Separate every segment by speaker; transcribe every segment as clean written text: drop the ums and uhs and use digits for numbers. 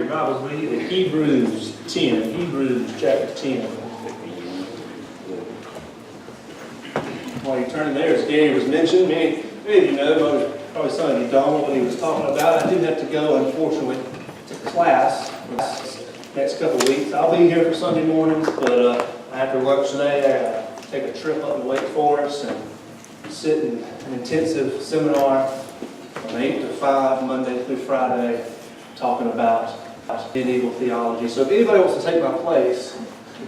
Speaker 1: your Bibles with you to Hebrews 10. Hebrews chapter 10. While you're turning there, as Gary was mentioning, many of you know, probably some of you don't, what he was talking about. I do have to go, unfortunately, to class next couple of weeks. I'll be here for Sunday mornings, but after lunch today, I take a trip up to Wake Forest and sit in an intensive seminar from 8 to 5, Monday through Friday, talking about medieval theology. So if anybody wants to take my place,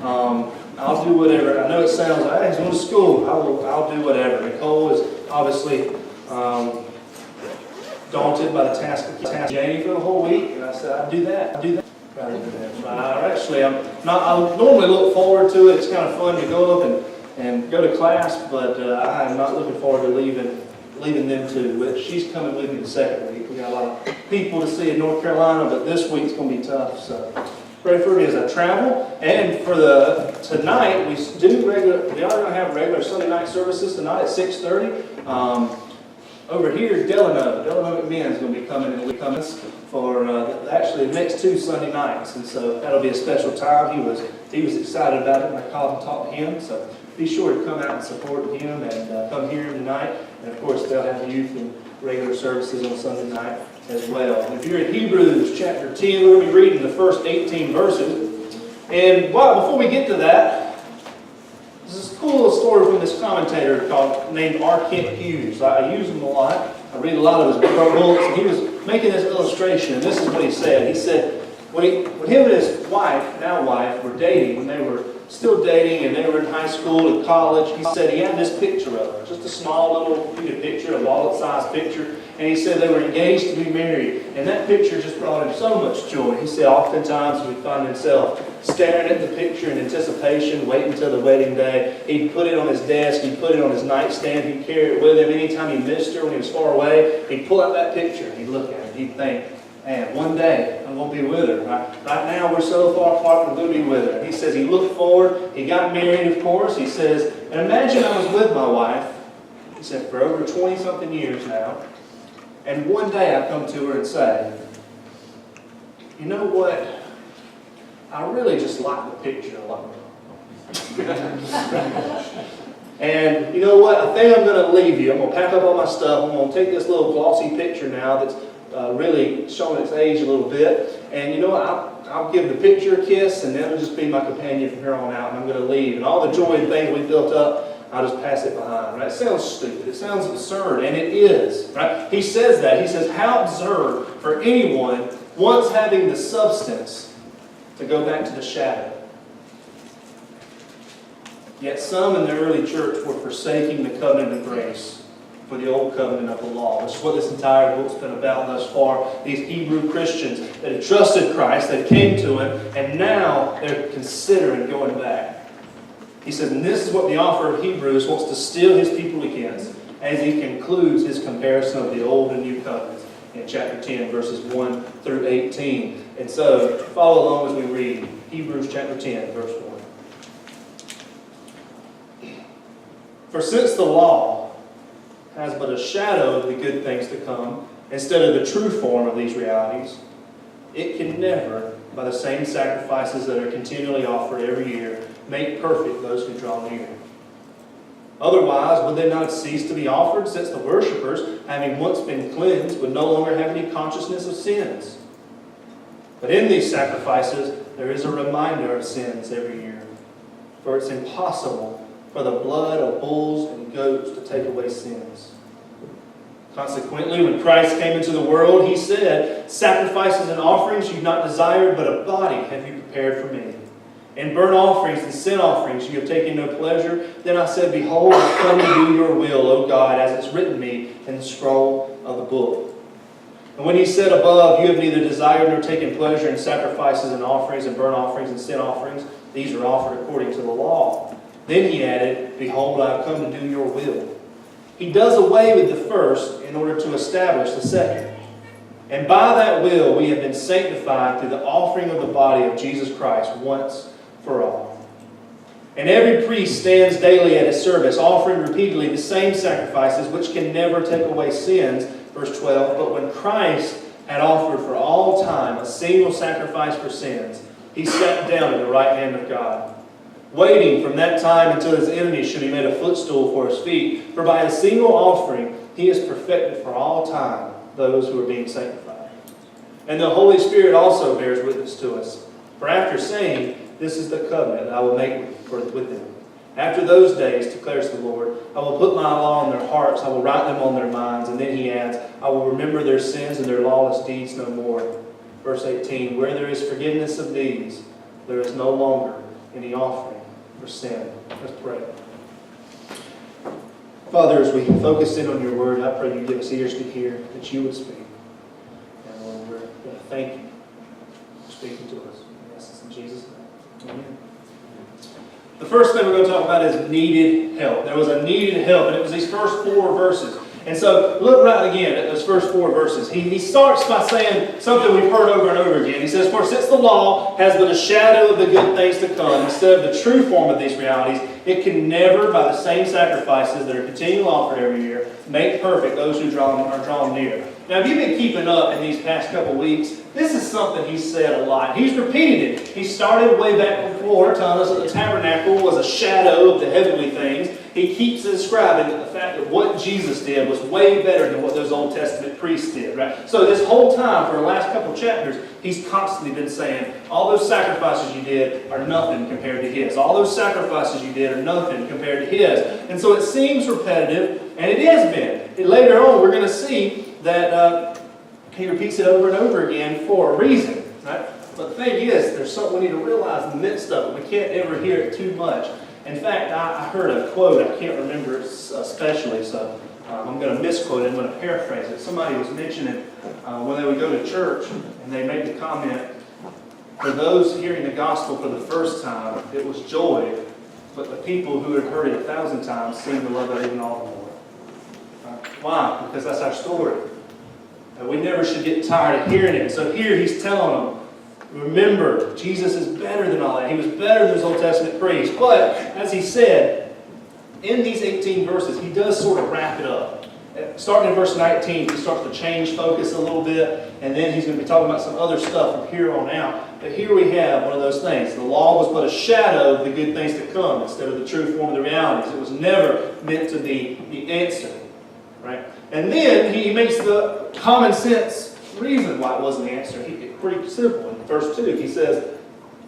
Speaker 1: I'll do whatever. I know it sounds like, hey, he's going to school. I'll do whatever. Nicole is obviously daunted by the task of Janie for the whole week, and I said, I'd do that. I normally look forward to it. It's kind of fun to go up and go to class, but I'm not looking forward to leaving them too. But she's coming with me the second week. We got a lot of people to see in North Carolina, but this week's going to be tough. So pray for me as I travel. And for tonight, we are going to have regular Sunday night services tonight at 6:30. Over here, Delano McMahon is going to be coming for actually the next 2 Sunday nights, and so that'll be a special time. He was excited about it when I called and talked to him. So be sure to come out and support him and come hear him tonight. And of course, they'll have youth and regular services on Sunday night as well. If you're in Hebrews chapter 10, we're going to be reading the first 18 verses. And before we get to that, there's this cool little story from this commentator named R. Kent Hughes. I use him a lot. I read a lot of his books, and he was making this illustration, and this is what he said. He said, when him and his now wife, were dating, when they were still dating and they were in high school and college, he said he had this picture of her, just a small little picture, a wallet-sized picture, and he said they were engaged to be married, and that picture just brought him so much joy. He said oftentimes he would find himself staring at the picture in anticipation, waiting until the wedding day. He'd put it on his desk, he'd put it on his nightstand, he'd carry it with him. Anytime he missed her when he was far away, he'd pull out that picture and he'd look at it, he'd think, man, one day I'm going to be with her. Right now we're so far apart, we're going to be with her. He says he looked forward, he got married, of course. He says, and imagine I was with my wife, he said, for over 20-something years now, and one day I come to her and say, you know what, I really just like the picture a lot. And you know what, I think I'm going to leave you. I'm going to pack up all my stuff. I'm going to take this little glossy picture now that's really showing its age a little bit. And you know what, I'll give the picture a kiss, and that'll just be my companion from here on out, and I'm going to leave. And all the joy and things we built up, I'll just pass it behind. Right? It sounds stupid. It sounds absurd, and it is. Right? He says that. He says, how absurd for anyone once having the substance to go back to the shadow. Yet some in the early church were forsaking the covenant of grace for the old covenant of the law, which is what this entire book's been about thus far. These Hebrew Christians that had trusted Christ, that came to Him, and now they're considering going back. He says, and this is what the author of Hebrews wants to steel his people against as he concludes his comparison of the old and new covenants in chapter 10, verses 1 through 18. And so, follow along as we read Hebrews chapter 10, verse 1. For since the law has but a shadow of the good things to come, instead of the true form of these realities, it can never, by the same sacrifices that are continually offered every year, make perfect those who draw near. Otherwise, would they not have ceased to be offered, since the worshippers, having once been cleansed, would no longer have any consciousness of sins? But in these sacrifices, there is a reminder of sins every year. For it's impossible for the blood of bulls and goats to take away sins. Consequently, when Christ came into the world, He said, sacrifices and offerings you've not desired, but a body have you prepared for me. In burnt offerings and sin offerings you have taken no pleasure. Then I said, behold, I come to do your will, O God, as it's written me in the scroll of the book. And when He said above, you have neither desired nor taken pleasure in sacrifices and offerings and burnt offerings and sin offerings, these are offered according to the law. Then He added, behold, I have come to do your will. He does away with the first in order to establish the second. And by that will we have been sanctified through the offering of the body of Jesus Christ once for all. And every priest stands daily at his service, offering repeatedly the same sacrifices which can never take away sins. Verse 12, but when Christ had offered for all time a single sacrifice for sins, he sat down at the right hand of God, waiting from that time until his enemies should be made a footstool for his feet. For by a single offering he has perfected for all time those who are being sanctified. And the Holy Spirit also bears witness to us. For after saying, "This is the covenant that I will make with them. After those days, declares the Lord, I will put my law on their hearts, I will write them on their minds." And then he adds, "I will remember their sins and their lawless deeds no more." Verse 18, "Where there is forgiveness of deeds, there is no longer any offering for sin." Let's pray. Father, as we focus in on your word, I pray you give us ears to hear, that you would speak. And Lord, we're going to thank you for speaking to us. Yes, in Jesus' name. Amen. The first thing we're going to talk about is needed help. There was a needed help, and it was these first 4 verses. And so, look right again at those first 4 verses. He starts by saying something we've heard over and over again. He says, "For since the law has but a shadow of the good things to come, instead of the true form of these realities, it can never, by the same sacrifices that are continually offered every year, make perfect those who are drawn near." Now, if you've been keeping up in these past couple weeks, this is something he's said a lot. He's repeated it. He started way back before, telling us that the tabernacle was a shadow of the heavenly things. He keeps describing the fact that what Jesus did was way better than what those Old Testament priests did, right? So this whole time, for the last couple chapters, he's constantly been saying, all those sacrifices you did are nothing compared to his. All those sacrifices you did are nothing compared to his. And so it seems repetitive, and it has been. And later on, we're going to see that he repeats it over and over again for a reason, right? But the thing is, there's something we need to realize in the midst of it. We can't ever hear it too much. In fact, I heard a quote, I can't remember it especially, so I'm going to misquote it, I'm going to paraphrase it. Somebody was mentioning when they would go to church, and they made the comment, for those hearing the gospel for the first time, it was joy, but the people who had heard it 1,000 times seemed to love it even all the more. Why? Because that's our story. We never should get tired of hearing it. So here he's telling them, remember, Jesus is better than all that. He was better than those Old Testament priests. But, as he said, in these 18 verses, he does sort of wrap it up. Starting in verse 19, he starts to change focus a little bit, and then he's going to be talking about some other stuff from here on out. But here we have one of those things. The law was but a shadow of the good things to come instead of the true form of the realities. It was never meant to be the answer. Right? And then he makes the common sense reason why it wasn't the answer. Pretty simple. In verse 2, he says,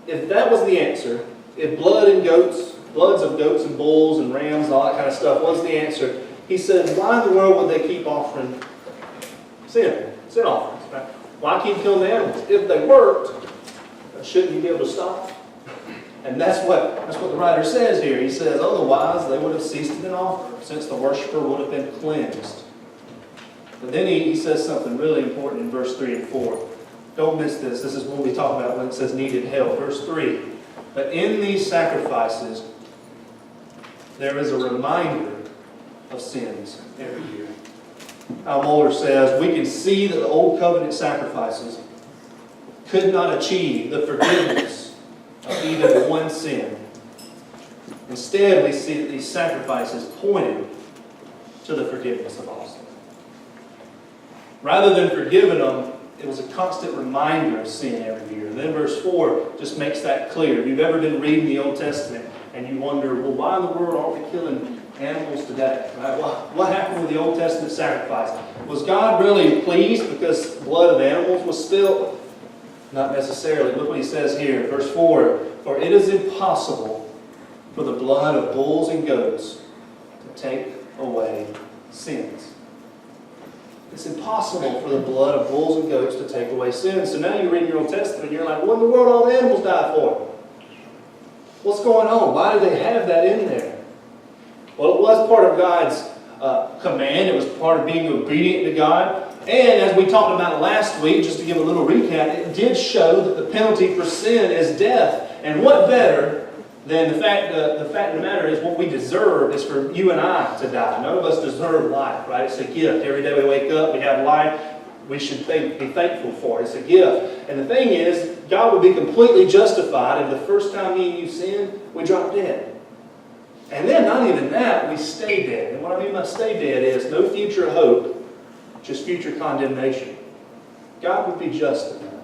Speaker 1: if that was the answer, if bloods of goats and bulls and rams and all that kind of stuff was the answer, he said, why in the world would they keep offering sin offerings? Right? Why keep killing the animals? If they worked, shouldn't you be able to stop? And that's what the writer says here. He says, otherwise they would have ceased to be offered, since the worshiper would have been cleansed. But then he says something really important in verse 3 and 4. Don't miss this. This is what we talk about when it says needed help. Verse 3. But in these sacrifices, there is a reminder of sins every year. Al Mohler says, we can see that the old covenant sacrifices could not achieve the forgiveness of even one sin. Instead, we see that these sacrifices pointed to the forgiveness of all sin. Rather than forgiving them, it was a constant reminder of sin every year. And then verse 4 just makes that clear. If you've ever been reading the Old Testament and you wonder, well, why in the world aren't we killing animals today? Right? What happened with the Old Testament sacrifice? Was God really pleased because blood of animals was spilled? Not necessarily. Look what he says here, verse 4. For it is impossible for the blood of bulls and goats to take away sins. It's impossible for the blood of bulls and goats to take away sins. So now you read your Old Testament and you're like, what in the world all the animals died for? What's going on? Why did they have that in there? Well, it was part of God's command. It was part of being obedient to God. And as we talked about last week, just to give a little recap, it did show that the penalty for sin is death. And what better than the fact of the matter is what we deserve is for you and I to die. None of us deserve life, right? It's a gift. Every day we wake up, we have life. We should be thankful for it. It's a gift. And the thing is, God would be completely justified if the first time me and you sinned, we dropped dead. And then not even that, we stay dead. And what I mean by stay dead is no future hope, just future condemnation. God would be just in that.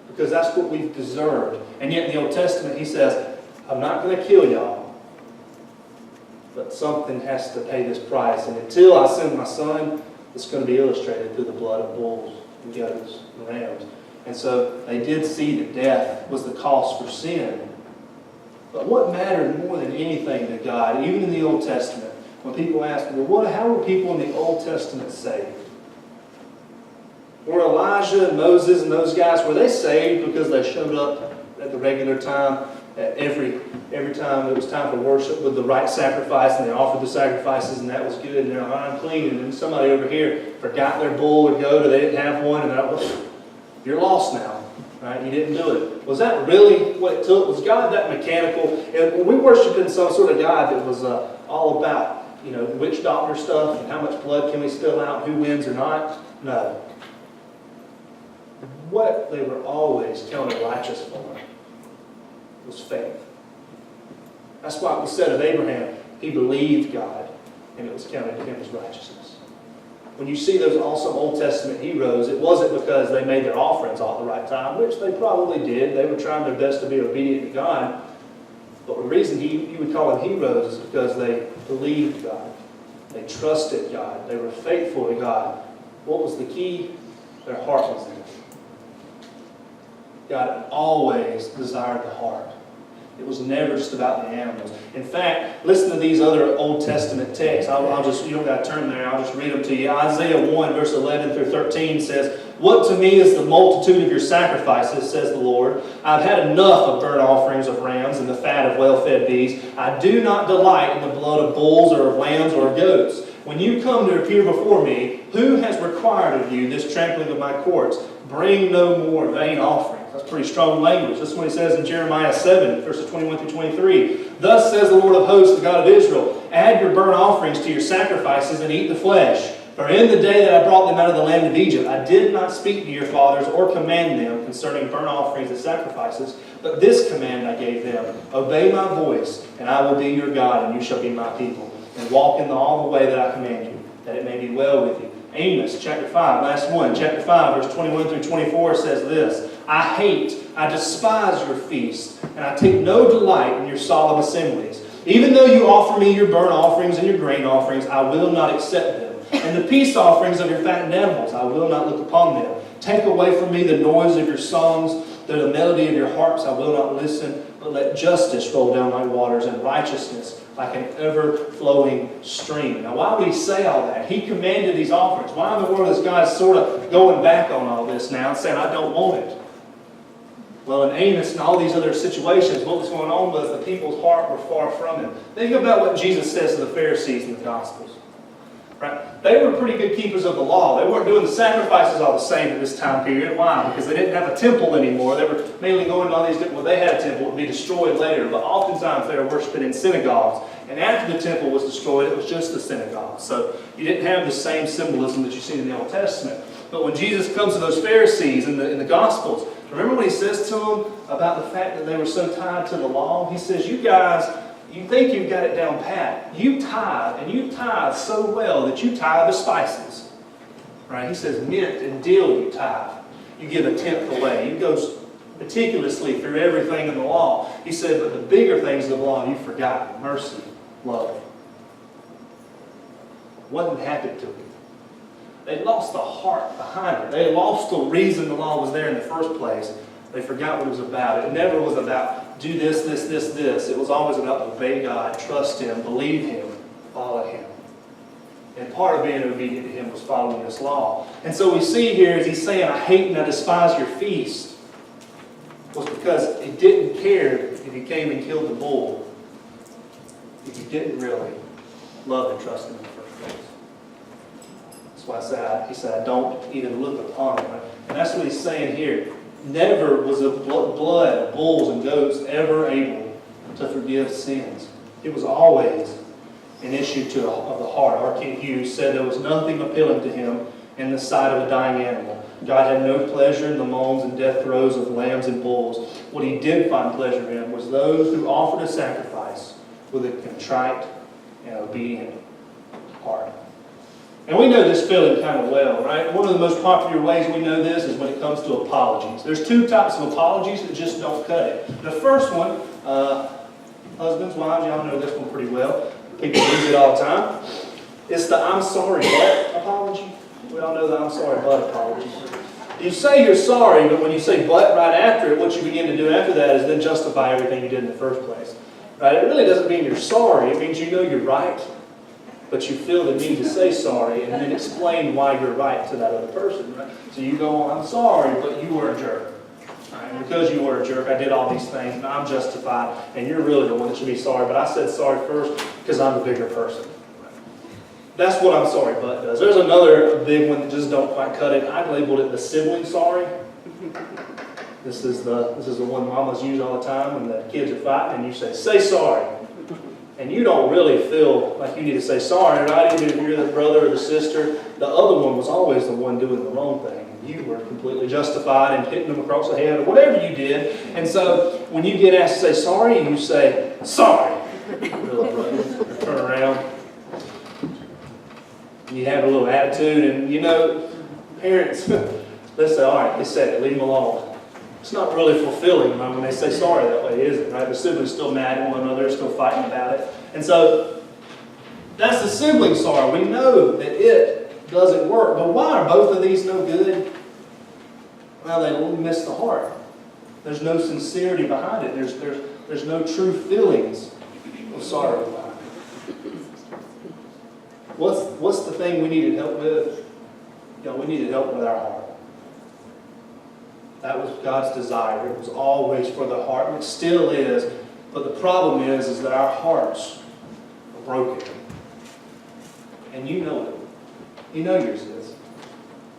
Speaker 1: Because that's what we've deserved. And yet in the Old Testament, he says, I'm not going to kill y'all, but something has to pay this price. And until I send my son, it's going to be illustrated through the blood of bulls and goats and rams. And so they did see that death was the cost for sin. But what mattered more than anything to God, even in the Old Testament, when people ask me, well, how were people in the Old Testament saved? Were Elijah and Moses and those guys, were they saved because they showed up at the regular time, at every time it was time for worship with the right sacrifice, and they offered the sacrifices, and that was good, and they're unclean, and then somebody over here forgot their bull or goat, or they didn't have one, and you're lost now, right? You didn't do it. Was that really what it took? Was God that mechanical? And when we worshiped in some sort of God that was all about, witch doctor stuff, and how much blood can we spill out, who wins or not? No. What they were always counted righteous for was faith. That's why it was said of Abraham, he believed God, and it was counted to him as righteousness. When you see those awesome Old Testament heroes, it wasn't because they made their offerings all at the right time, which they probably did. They were trying their best to be obedient to God. But the reason you would call them heroes is because they believed God. They trusted God. They were faithful to God. What was the key? Their heart was in it. God always desired the heart. It was never just about the animals. In fact, listen to these other Old Testament texts. You don't got to turn there. I'll just read them to you. Isaiah 1, verse 11 through 13 says, "What to me is the multitude of your sacrifices, says the Lord. I've had enough of burnt offerings of rams and the fat of well-fed beasts. I do not delight in the blood of bulls or of lambs or of goats. When you come to appear before me, who has required of you this trampling of my courts? Bring no more vain offerings." That's pretty strong language. This is what he says in Jeremiah 7, verses 21 through 23. "Thus says the Lord of hosts, the God of Israel, add your burnt offerings to your sacrifices and eat the flesh. For in the day that I brought them out of the land of Egypt, I did not speak to your fathers or command them concerning burnt offerings and sacrifices, but this command I gave them, obey my voice, and I will be your God, and you shall be my people, and walk in all the way that I command you, that it may be well with you." Amos chapter 5, last one, chapter 5, verse 21 through 24 says this, I despise your feasts, and I take no delight in your solemn assemblies. Even though you offer me your burnt offerings and your grain offerings, I will not accept them. And the peace offerings of your fattened animals, I will not look upon them. Take away from me the noise of your songs, the melody of your harps, I will not listen. But let justice roll down like waters, and righteousness like an ever-flowing stream. Now, why would he say all that? He commanded these offerings. Why in the world is God sort of going back on all this now and saying, I don't want it? Well, in Amos and all these other situations, what was going on was the people's heart were far from him. Think about what Jesus says to the Pharisees in the Gospels. Right? They were pretty good keepers of the law. They weren't doing the sacrifices all the same at this time period. Why? Because they didn't have a temple anymore. They were mainly going to all these different... Well, they had a temple. It would be destroyed later. But oftentimes they were worshiping in synagogues. And after the temple was destroyed, it was just a synagogue. So you didn't have the same symbolism that you see in the Old Testament. But when Jesus comes to those Pharisees in the Gospels, remember what he says to them about the fact that they were so tied to the law? He says, you guys... You think you've got it down pat. You tithe, and you tithe so well that you tithe the spices. Right? He says mint and dill you tithe. You give a tenth away. He goes meticulously through everything in the law. He said, but the bigger things of the law you've forgotten. Mercy, love. What had happened to them? They lost the heart behind it. They lost the reason the law was there in the first place. They forgot what it was about. It never was about do this, this, this, this. It was always about obey God, trust Him, believe Him, follow Him. And part of being obedient to Him was following this law. And so we see here as He's saying, I hate and I despise your feast, was because He didn't care if you came and killed the bull, if you didn't really love and trust Him in the first place. That's why He said, I don't even look upon it. Right? And that's what He's saying here. Never was the blood of bulls and goats ever able to forgive sins. It was always an issue of the heart. R. Kent Hughes said there was nothing appealing to him in the sight of a dying animal. God had no pleasure in the moans and death throes of lambs and bulls. What He did find pleasure in was those who offered a sacrifice with a contrite and obedient heart. And we know this feeling kind of well, right? One of the most popular ways we know this is when it comes to apologies. There's two types of apologies that just don't cut it. The first one, husbands, wives, y'all know this one pretty well. People use it all the time. It's the I'm sorry but apology. We all know the I'm sorry but apology. You say you're sorry, but when you say but right after it, what you begin to do after that is then justify everything you did in the first place. Right? It really doesn't mean you're sorry. It means you know you're right. But you feel the need to say sorry and then explain why you're right to that other person. Right? So you go, I'm sorry, but you were a jerk. Right? And because you were a jerk, I did all these things, and I'm justified, and you're really the one that should be sorry. But I said sorry first because I'm the bigger person. That's what I'm sorry but does. There's another big one that just don't quite cut it. I labeled it the sibling sorry. This is the one mamas use all the time when the kids are fighting, and you say sorry. And you don't really feel like you need to say sorry, right? Even if you're the brother or the sister, the other one was always the one doing the wrong thing. You were completely justified in hitting them across the head or whatever you did. And so when you get asked to say sorry, you say, sorry. Turn around. And you have a little attitude. And you know, parents, they say, all right, they said it, leave them alone. It's not really fulfilling when they say sorry that way, is it? Right? The siblings still mad at one another, still fighting about it. And so that's the sibling sorry. We know that it doesn't work. But why are both of these no good? Well, they miss the heart. There's no sincerity behind it. There's no true feelings of sorrow behind it. What's the thing we needed help with? We needed help with our heart. That was God's desire. It was always for the heart, which still is. But the problem is that our hearts are broken. And you know it. You know yours is.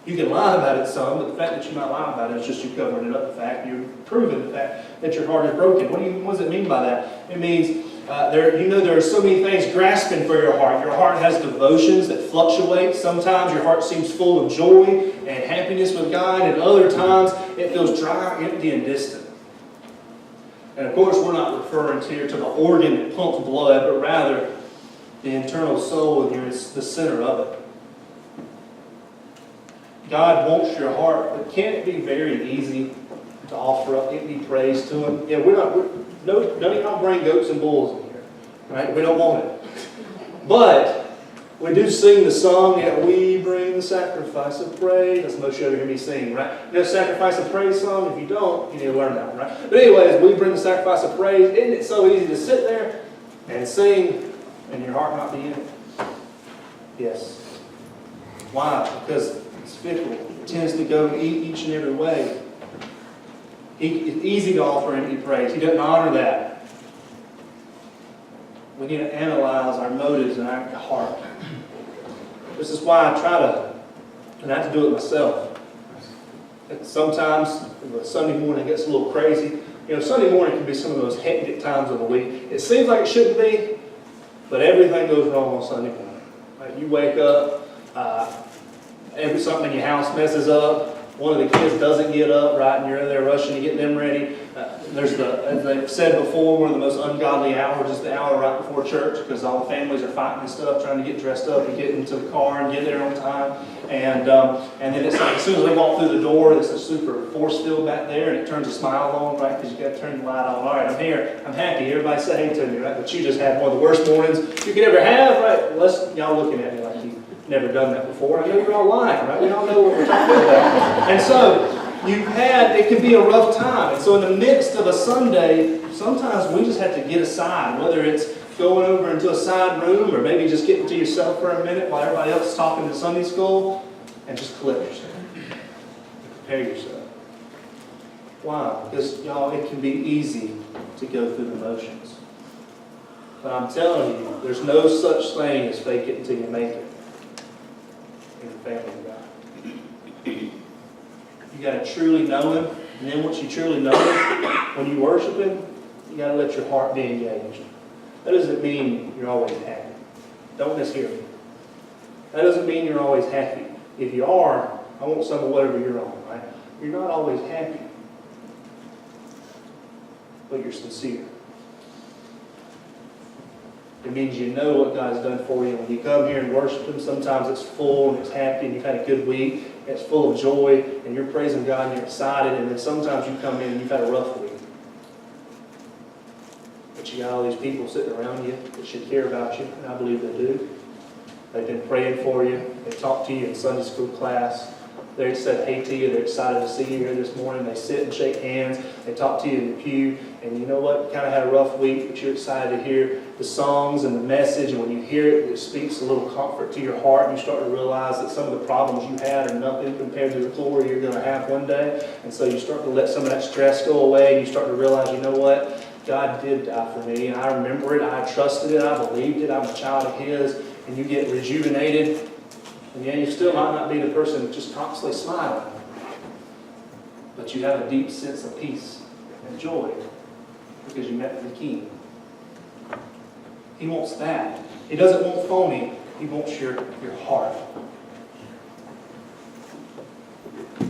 Speaker 1: You can lie about it some, but the fact that you might lie about it is just you covering it up the fact. You're proving the fact that your heart is broken. What does it mean by that? It means there are so many things grasping for your heart. Your heart has devotions that fluctuate. Sometimes your heart seems full of joy and happiness with God, and other times it feels dry, empty, and distant. And of course, we're not referring here to the organ that pumps blood, but rather the internal soul is the center of it. God wants your heart, but can it be very easy to offer up empty praise to Him? Yeah, none of y'all bring goats and bulls in here, right? We don't want it. But we do sing the song, we bring the sacrifice of praise. That's most of you ever hear me sing, right? You know, sacrifice of praise song? If you don't, you need to learn that one, right? But anyways, we bring the sacrifice of praise. Isn't it so easy to sit there and sing and your heart not be in it? Yes. Why? Because it's fickle. It tends to go each and every way. It's easy to offer empty praise. He doesn't honor that. We need to analyze our motives and our heart. This is why I try to, and I have to do it myself. Sometimes Sunday morning gets a little crazy. Sunday morning can be some of those hectic times of the week. It seems like it shouldn't be, but everything goes wrong on Sunday morning. Right? You wake up, something in your house messes up. One of the kids doesn't get up, right, and you're in there rushing to get them ready. As they've said before, one of the most ungodly hours is the hour right before church, because all the families are fighting and stuff, trying to get dressed up and get into the car and get there on time. And then it's like as soon as they walk through the door, it's a super force field back there, and it turns a smile on, right, because you got to turn the light on. All right, I'm here, I'm happy. Everybody say hey to me, right? But you just had one of the worst mornings you could ever have, right? Unless y'all looking at me like you never done that before. I know you're all lying, right? We all know what we're talking about. And so it can be a rough time. And so in the midst of a Sunday, sometimes we just have to get aside, whether it's going over into a side room or maybe just getting to yourself for a minute while everybody else is talking to Sunday school, and just collect yourself. Prepare yourself. Why? Because, y'all, it can be easy to go through the motions. But I'm telling you, there's no such thing as fake it until you make it in the family of God. You got to truly know Him, and then once you truly know Him, when you worship Him, you got to let your heart be engaged. That doesn't mean you're always happy. Don't mishear me. That doesn't mean you're always happy. If you are, I want some of whatever you're on, right? You're not always happy, but you're sincere. It means you know what God's done for you. When you come here and worship Him, sometimes it's full and it's happy and you've had a good week. It's full of joy and you're praising God and you're excited. And then sometimes you come in and you've had a rough week. But you got all these people sitting around you that should care about you, and I believe they do. They've been praying for you. They talk to you in Sunday school class. They said hey to you. They're excited to see you here this morning. They sit and shake hands. They talk to you in the pew. And you know what? You kind of had a rough week, but you're excited to hear the songs and the message. And when you hear it, it speaks a little comfort to your heart. And you start to realize that some of the problems you had are nothing compared to the glory you're going to have one day. And so you start to let some of that stress go away. And you start to realize, you know what? God did die for me. And I remember it. I trusted it. I believed it. I'm a child of His. And you get rejuvenated. And yeah, you still might not be the person just constantly smiling. But you have a deep sense of peace and joy because you met the King. He wants that. He doesn't want phony. He wants your heart.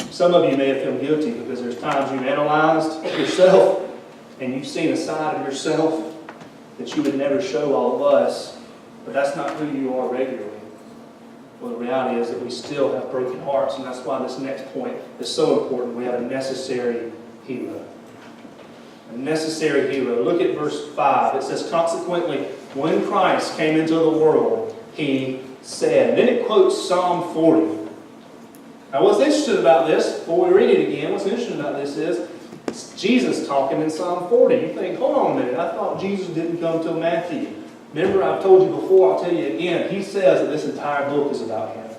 Speaker 1: Some of you may have felt guilty because there's times you've analyzed yourself and you've seen a side of yourself that you would never show all of us, but that's not who you are regularly. Well, the reality is that we still have broken hearts, and that's why this next point is so important. We have a necessary hero. A necessary hero. Look at verse 5. It says, consequently, when Christ came into the world, He said. And then it quotes Psalm 40. Now, what's interesting about this, before we read it again, what's interesting about this is, it's Jesus talking in Psalm 40. You think, hold on a minute, I thought Jesus didn't come till Matthew. Remember, I've told you before, I'll tell you again, He says that this entire book is about Him.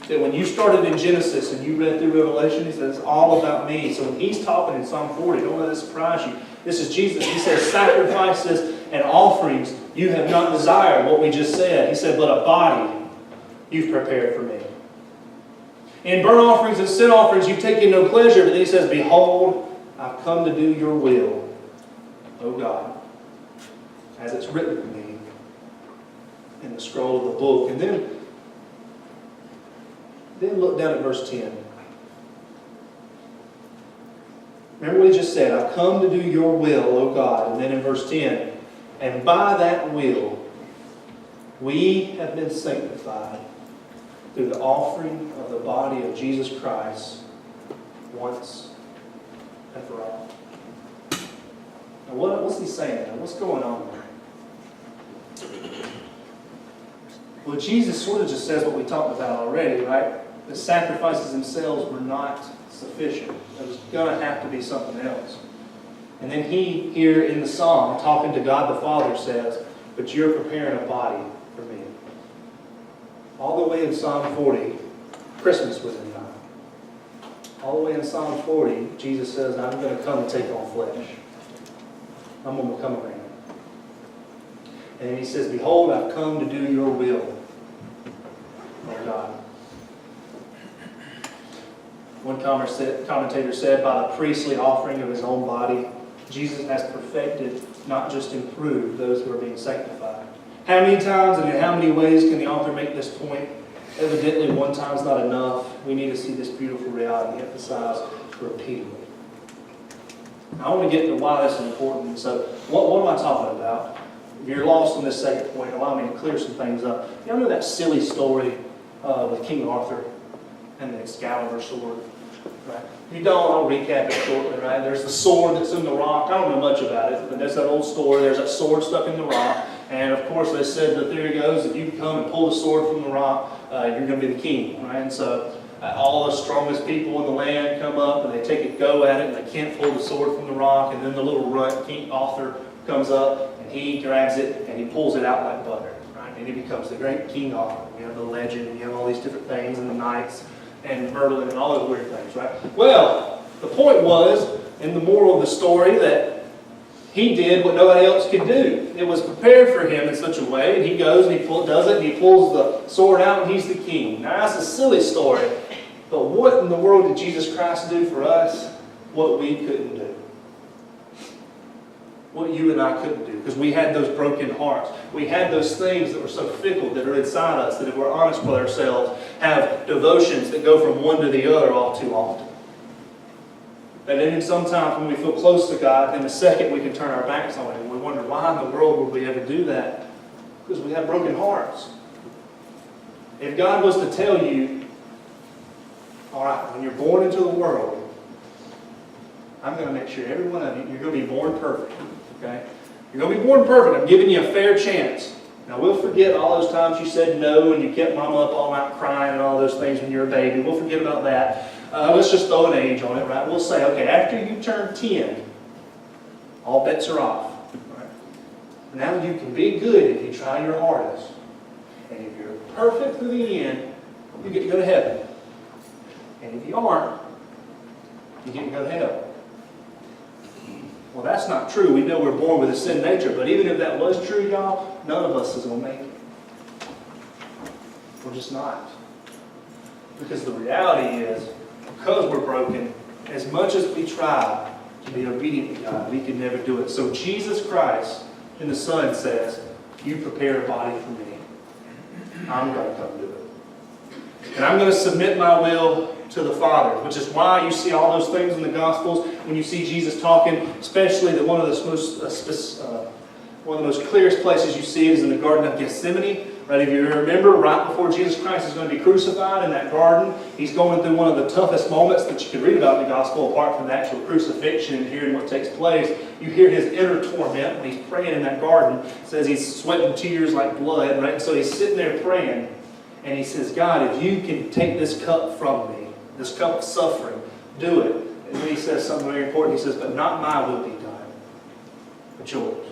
Speaker 1: That when you started in Genesis and you read through Revelation, He says it's all about me. So when He's talking in Psalm 40, don't let it surprise you. This is Jesus. He says, sacrifices and offerings you have not desired, what we just said. He said, but a body you've prepared for me. In burnt offerings and sin offerings you've taken no pleasure. But then He says, behold, I've come to do your will, O God, as it's written of me in the scroll of the book. And then look down at verse 10. Remember what He just said, I've come to do your will, O God. And then in verse 10, and by that will we have been sanctified through the offering of the body of Jesus Christ once and for all. Now what's He saying there? What's going on there? Well, Jesus sort of just says what we talked about already, right? The sacrifices themselves were not sufficient. There was going to have to be something else. And then He, here in the psalm, talking to God the Father, says, but you're preparing a body for me. All the way in Psalm 40, Christmas was in mind. All the way in Psalm 40, Jesus says, I'm going to come and take on flesh. I'm going to become a man. And He says, behold, I've come to do your will, O God. One commentator said, by the priestly offering of His own body, Jesus has perfected, not just improved, those who are being sanctified. How many times and in how many ways can the author make this point? Evidently, one time's not enough. We need to see this beautiful reality emphasized repeatedly. I want to get to why this is important. So, what am I talking about? If you're lost on this second point, allow me to clear some things up. You know that silly story with King Arthur and the Excalibur sword? Right? If you don't, I'll recap it shortly, right? There's the sword that's in the rock. I don't know much about it, but there's that old story. There's that sword stuck in the rock. And of course, they said the theory goes, if you come and pull the sword from the rock, you're going to be the king, right? And so all the strongest people in the land come up and they take a go at it and they can't pull the sword from the rock. And then the little runt, King Arthur, comes up and he grabs it and he pulls it out like butter, right? And he becomes the great King Arthur. You have the legend, you have all these different things and the knights and Merlin and all those weird things, right? Well, the point was, in the moral of the story, that he did what nobody else could do. It was prepared for him in such a way, and he goes and he does it, and he pulls the sword out, and he's the king. Now, that's a silly story, but what in the world did Jesus Christ do for us? What we couldn't do. What you and I couldn't do, because we had those broken hearts. We had those things that were so fickle that are inside us, that if we're honest with ourselves, have devotions that go from one to the other all too often. And then sometimes when we feel close to God, then the second we can turn our backs on Him. We wonder, why in the world would we ever do that? Because we have broken hearts. If God was to tell you, all right, when you're born into the world, I'm going to make sure every one of you, you're going to be born perfect. Okay? You're going to be born perfect. I'm giving you a fair chance. Now, we'll forget all those times you said no and you kept mama up all night crying and all those things when you were a baby. We'll forget about that. Let's just throw an age on it, right? We'll say, okay, after you turn 10, all bets are off. Right? Now you can be good if you try your hardest. And if you're perfect through the end, you get to go to heaven. And if you aren't, you get to go to hell. Well, that's not true. We know we're born with a sin nature, but even if that was true, y'all, none of us is going to make it. We're just not. Because the reality is, because we're broken, as much as we try to be obedient to God, we can never do it. So Jesus Christ in the Son says, you prepare a body for me. I'm going to come do it. And I'm going to submit my will to the Father, which is why you see all those things in the Gospels when you see Jesus talking, especially that one of the most clearest places you see it is in the Garden of Gethsemane. Right? If you remember, right before Jesus Christ is going to be crucified in that garden, he's going through one of the toughest moments that you can read about in the Gospel, apart from the actual crucifixion and hearing what takes place. You hear his inner torment when he's praying in that garden. It says he's sweating tears like blood, right? And so he's sitting there praying, and he says, God, if you can take this cup from me, this cup of suffering, do it. And then he says something very important. He says, but not my will be done, but yours.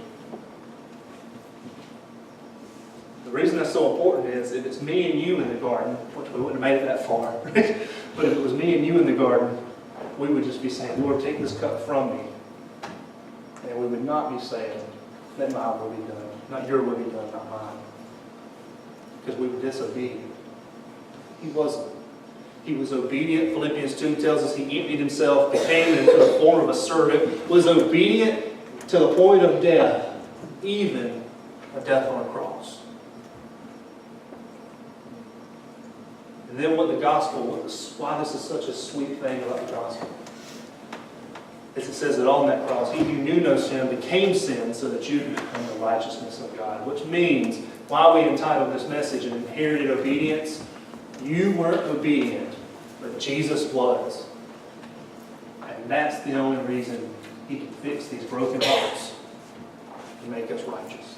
Speaker 1: The reason that's so important is if it's me and you in the garden, which we wouldn't have made it that far, but if it was me and you in the garden, we would just be saying, Lord, take this cup from me. And we would not be saying, let my will be done. Not your will be done, not mine. Because we were disobedient. He wasn't. He was obedient. Philippians 2 tells us he emptied himself, became into the form of a servant, was obedient to the point of death, even a death on a cross. And then what the gospel, why this is such a sweet thing about the gospel, is it says that on that cross, he who knew no sin became sin so that you could become the righteousness of God. Which means, why we entitled this message, An Inherited Obedience, you weren't obedient, but Jesus was. And that's the only reason he can fix these broken hearts and make us righteous.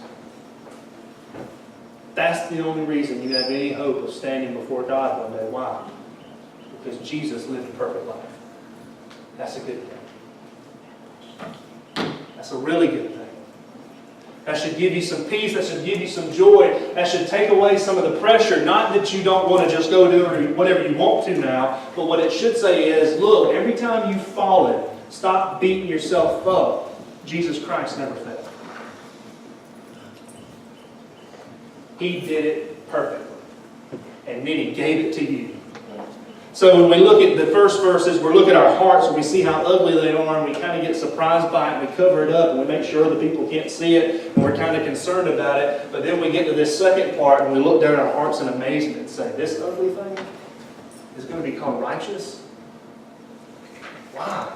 Speaker 1: That's the only reason you have any hope of standing before God one day. Why? Because Jesus lived a perfect life. That's a good thing. That's a really good thing. That should give you some peace. That should give you some joy. That should take away some of the pressure. Not that you don't want to just go do whatever you want to now, but what it should say is, look, every time you've fallen, stop beating yourself up. Jesus Christ never failed. He did it perfectly. And then he gave it to you. So when we look at the first verses, we look at our hearts and we see how ugly they are, and we kind of get surprised by it, and we cover it up, and we make sure the people can't see it, and we're kind of concerned about it. But then we get to this second part, and we look down at our hearts in amazement and say, this ugly thing is going to become righteous? Why?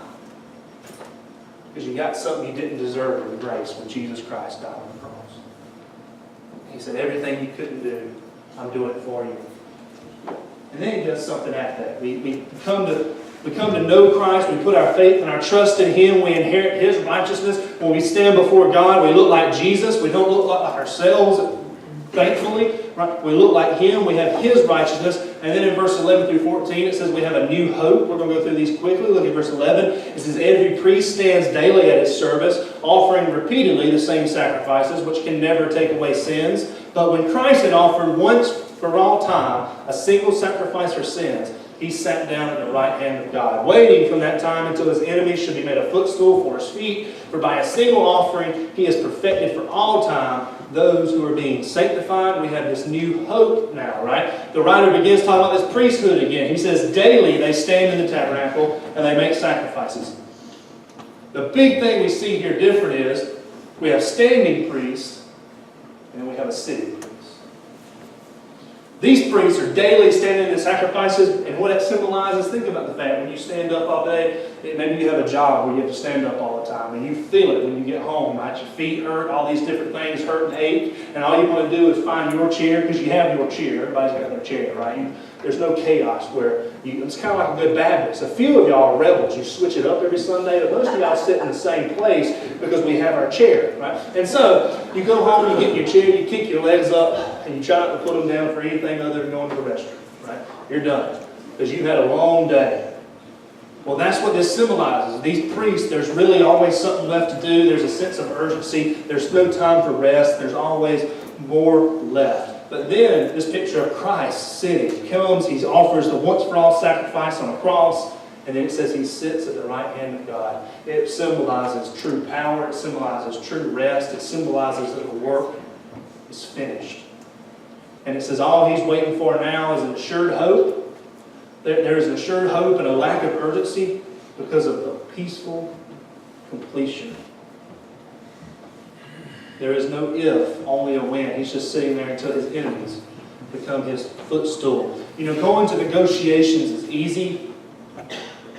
Speaker 1: Because you got something you didn't deserve with grace when Jesus Christ died on the cross. He said, everything you couldn't do, I'm doing it for you. And then he does something after that. We come to know Christ. We put our faith and our trust in him. We inherit his righteousness. When we stand before God, we look like Jesus. We don't look like ourselves, thankfully. Right? We look like him. We have his righteousness. And then in verse 11 through 14, it says we have a new hope. We're going to go through these quickly. Look at verse 11. It says, every priest stands daily at his service, offering repeatedly the same sacrifices, which can never take away sins. But when Christ had offered once for all time a single sacrifice for sins, he sat down at the right hand of God, waiting from that time until his enemies should be made a footstool for his feet. For by a single offering he has perfected for all time those who are being sanctified. We have this new hope now, right? The writer begins talking about this priesthood again. He says, daily they stand in the tabernacle and they make sacrifices. The big thing we see here different is we have standing priests and we have a sitting priest. These priests are daily standing in sacrifices, and what that symbolizes, think about the fact when you stand up all day, maybe you have a job where you have to stand up all the time, and you feel it when you get home, right? Your feet hurt, all these different things hurt and ache, and all you want to do is find your chair, because you have your chair. Everybody's got their chair, right? There's no chaos where it's kind of like a good Baptist. A few of y'all are rebels. You switch it up every Sunday, but most of y'all sit in the same place because we have our chair, right? And so you go home, you get in your chair, you kick your legs up, and you try not to put them down for anything other than going to the restroom, right? You're done because you've had a long day. Well, that's what this symbolizes. These priests, there's really always something left to do. There's a sense of urgency. There's no time for rest. There's always more left. But then this picture of Christ sitting, he comes, he offers the once-for-all sacrifice on a cross, and then it says he sits at the right hand of God. It symbolizes true power. It symbolizes true rest. It symbolizes that the work is finished. And it says all he's waiting for now is an assured hope. There is an assured hope and a lack of urgency because of the peaceful completion. There is no if, only a when. He's just sitting there until his enemies become his footstool. You know, going to negotiations is easy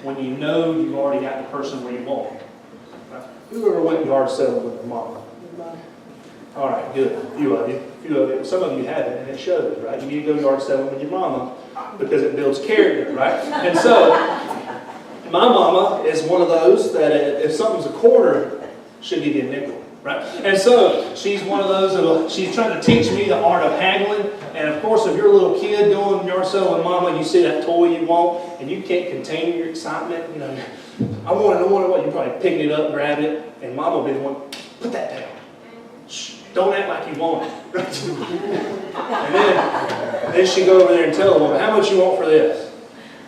Speaker 1: when you know you've already got the person where you want. Right? Who ever went yard selling with their mama? All right, good. A few of you. Some of you haven't, and it shows, right? You need to go yard selling with your mama because it builds character, right? And so, my mama is one of those that if something's a quarter, she'll give you a nickel. Right? And so, she's one of those she's trying to teach me the art of haggling. And of course, if you're a little kid going yard selling with mama, you see that toy you want, and you can't contain your excitement. You know, I want it, what? You're probably picking it up, grabbing it, and mama will be the one, put that down. Shh, don't act like you want it. And then she go over there and tell the woman, how much you want for this?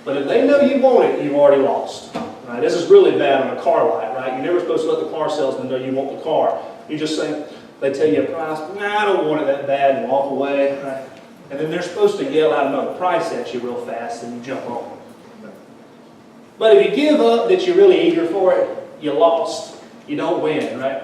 Speaker 1: But if they know you want it, you've already lost. Right? This is really bad on a car lot, right? You're never supposed to let the car salesman know you want the car. You just say, they tell you a price, nah, I don't want it that bad, and walk away. Right? And then they're supposed to yell out another price at you real fast, and you jump on. But if you give up that you're really eager for it, you lost. You don't win, right?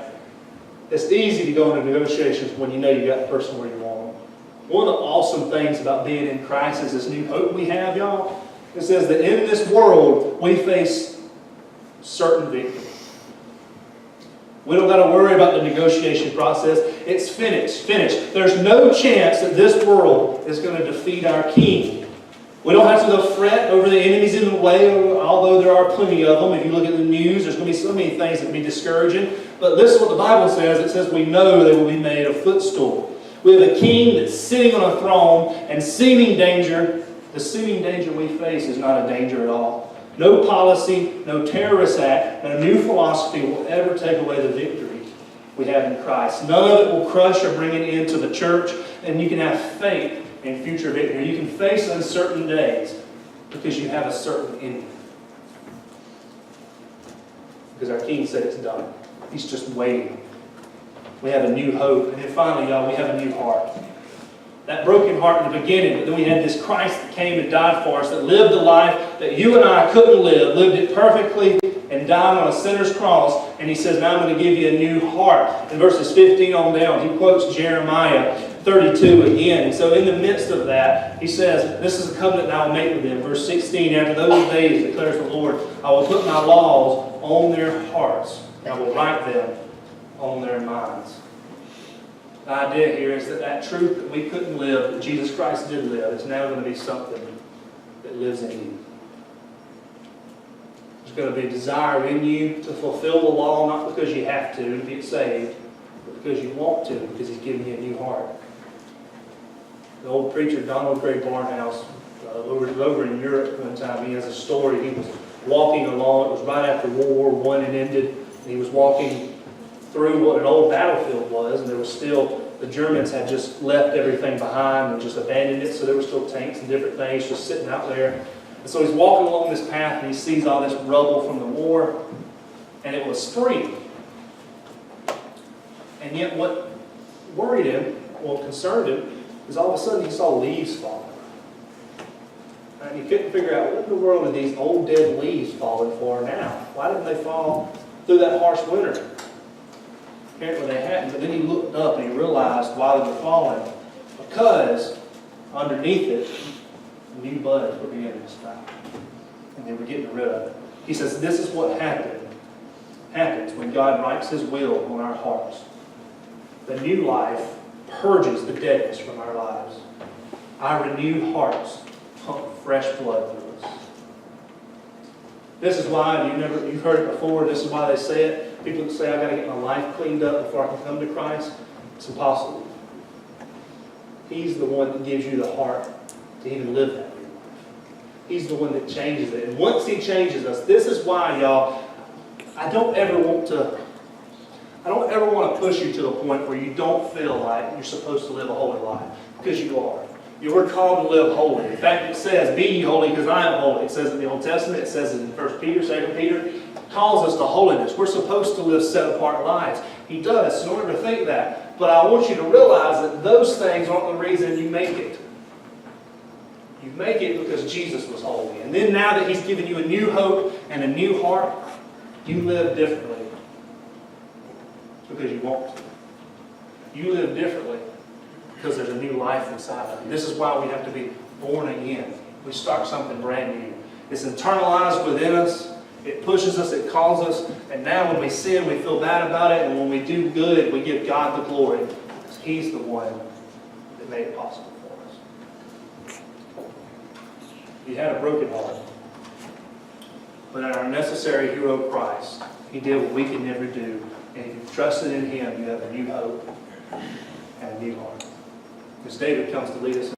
Speaker 1: It's easy to go into negotiations when you know you got the person where you want them. One of the awesome things about being in Christ is this new hope we have, y'all. It says that in this world, we face certain victory. We don't got to worry about the negotiation process. It's finished. There's no chance that this world is going to defeat our King. We don't have to go fret over the enemies in the way, although there are plenty of them. If you look at the news, there's going to be so many things that can be discouraging. But this is what the Bible says. It says we know they will be made a footstool. We have a king that's sitting on a throne and seeming danger. The seeming danger we face is not a danger at all. No policy, no terrorist act, no new philosophy will ever take away the victory we have in Christ. None of it will crush or bring an end to the church, and you can have faith in future victory. You can face uncertain days because you have a certain ending. Because our King said it's done. He's just waiting. We have a new hope. And then finally, y'all, we have a new heart. That broken heart in the beginning, but then we had this Christ that came and died for us, that lived the life that you and I couldn't live, lived it perfectly, and died on a sinner's cross. And he says, now I'm going to give you a new heart. In verses 15 on down, he quotes Jeremiah 32 again. And so in the midst of that, he says, this is a covenant that I will make with them. Verse 16, after those days, declares the Lord, I will put my laws on their hearts, and I will write them on their minds. The idea here is that that truth that we couldn't live, that Jesus Christ did live, is now going to be something that lives in you. There's going to be a desire in you to fulfill the law, not because you have to get saved, but because you want to, because He's given you a new heart. The old preacher, Donald Gray Barnhouse, over in Europe one time, he has a story. He was walking along, it was right after World War I had ended, and he was walking through what an old battlefield was, and there was still, the Germans had just left everything behind and just abandoned it, so there were still tanks and different things just sitting out there. And so he's walking along this path, and he sees all this rubble from the war, and it was spring. And yet what worried him, well, concerned him, is all of a sudden he saw leaves falling. And he couldn't figure out, what in the world are these old dead leaves falling for now? Why didn't they fall through that harsh winter? Apparently they hadn't, but then he looked up and he realized why they were falling. Because underneath it, new buds were beginning to sprout. And they were getting rid of it. He says, this is what happens when God writes His will on our hearts. The new life purges the deadness from our lives. Our renewed hearts pump fresh blood through us. This is why, you've heard it before, this is why they say it. People that say, I've got to get my life cleaned up before I can come to Christ. It's impossible. He's the one that gives you the heart to even live that new life. He's the one that changes it. And once He changes us, this is why, y'all, I don't ever want to push you to a point where you don't feel like you're supposed to live a holy life. Because you are. You were called to live holy. In fact, it says, be ye holy because I am holy. It says in the Old Testament, it says in 1 Peter, 2 Peter, calls us to holiness. We're supposed to live set-apart lives. He does, so don't ever think that. But I want you to realize that those things aren't the reason you make it. You make it because Jesus was holy. And then now that He's given you a new hope and a new heart, you live differently because you want to. You live differently because there's a new life inside of you. This is why we have to be born again. We start something brand new. It's internalized within us. It pushes us, it calls us, and now when we sin, we feel bad about it, and when we do good, we give God the glory, because He's the one that made it possible for us. He had a broken heart, but in our necessary hero Christ, He did what we could never do, and if you've trusted in Him, you have a new hope and a new heart. As David comes to lead us